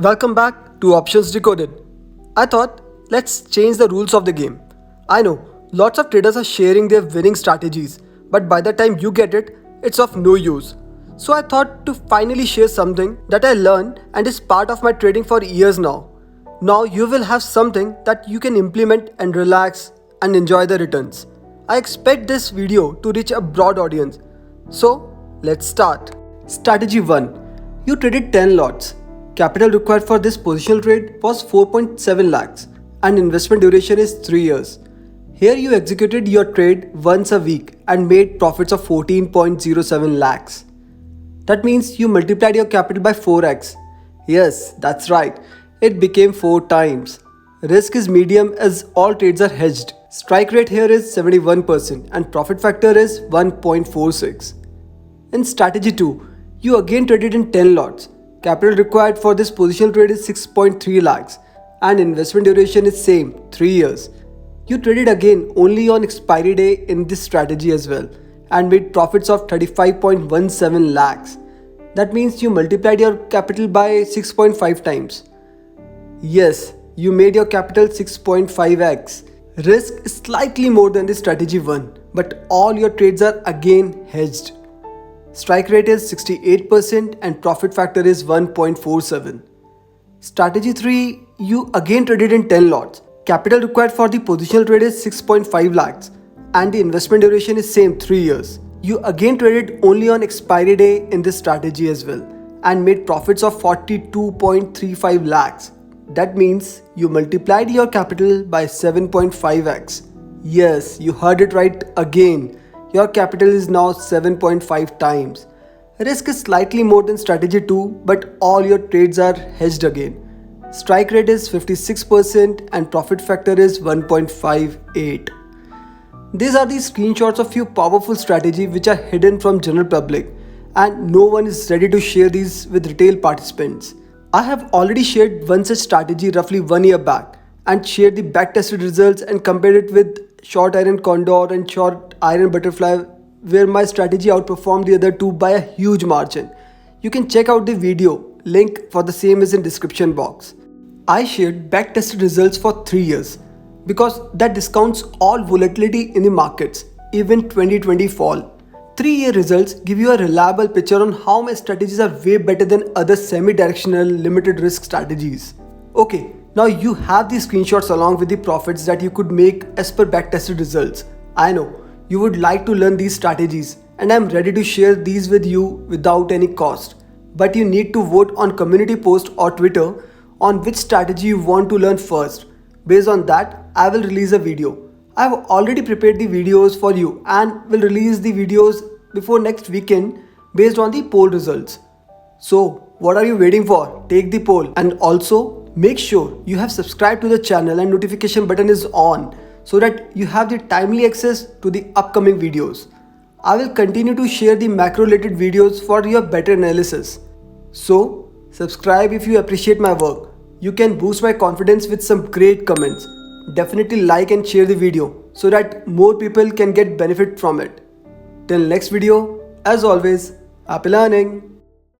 Welcome back to Options Decoded. I thought, let's change the rules of the game. I know, lots of traders are sharing their winning strategies, but by the time you get it, it's of no use. So I thought to finally share something that I learned and is part of my trading for years now. Now you will have something that you can implement and relax and enjoy the returns. I expect this video to reach a broad audience. So let's start. Strategy 1. You traded 10 lots. Capital required for this positional trade was 4.7 lakhs and investment duration is 3 years. Here you executed your trade once a week and made profits of 14.07 lakhs. That means you multiplied your capital by 4x. Yes, that's right. It became 4 times. Risk is medium as all trades are hedged. Strike rate here is 71% and profit factor is 1.46. In strategy 2, you again traded in 10 lots. Capital required for this positional trade is 6.3 lakhs and investment duration is same 3 years. You traded again only on expiry day in this strategy as well and made profits of 35.17 lakhs. That means you multiplied your capital by 6.5 times. Yes, you made your capital 6.5x. Risk is slightly more than the strategy 1, but all your trades are again hedged. Strike rate is 68% and profit factor is 1.47. Strategy 3, you again traded in 10 lots. Capital required for the positional trade is 6.5 lakhs and the investment duration is same 3 years. You again traded only on expiry day in this strategy as well and made profits of 42.35 lakhs. That means you multiplied your capital by 7.5x. Yes, you heard it right again. Your capital is now 7.5 times. Risk is slightly more than strategy 2, but all your trades are hedged again. Strike rate is 56% and profit factor is 1.58. These are the screenshots of few powerful strategies which are hidden from general public and no one is ready to share these with retail participants. I have already shared one such strategy roughly 1 year back and shared the backtested results and compared it with short iron condor and short iron butterfly where my strategy outperformed the other two by a huge margin. You can check out the video, link for the same is in description box. I shared backtested results for 3 years because that discounts all volatility in the markets, even 2020 fall. 3-year results give you a reliable picture on how my strategies are way better than other semi-directional limited risk strategies. Okay, now you have these screenshots along with the profits that you could make as per backtested results. I know you would like to learn these strategies and I am ready to share these with you without any cost. But you need to vote on community post or Twitter on which strategy you want to learn first. Based on that, I will release a video. I have already prepared the videos for you and will release the videos before next weekend based on the poll results. So, what are you waiting for? Take the poll and also make sure you have subscribed to the channel and notification button is on so that you have the timely access to the upcoming videos. I will continue to share the macro related videos for your better analysis. So, subscribe if you appreciate my work. You can boost my confidence with some great comments. Definitely like and share the video so that more people can get benefit from it. Till next video, as always, happy learning!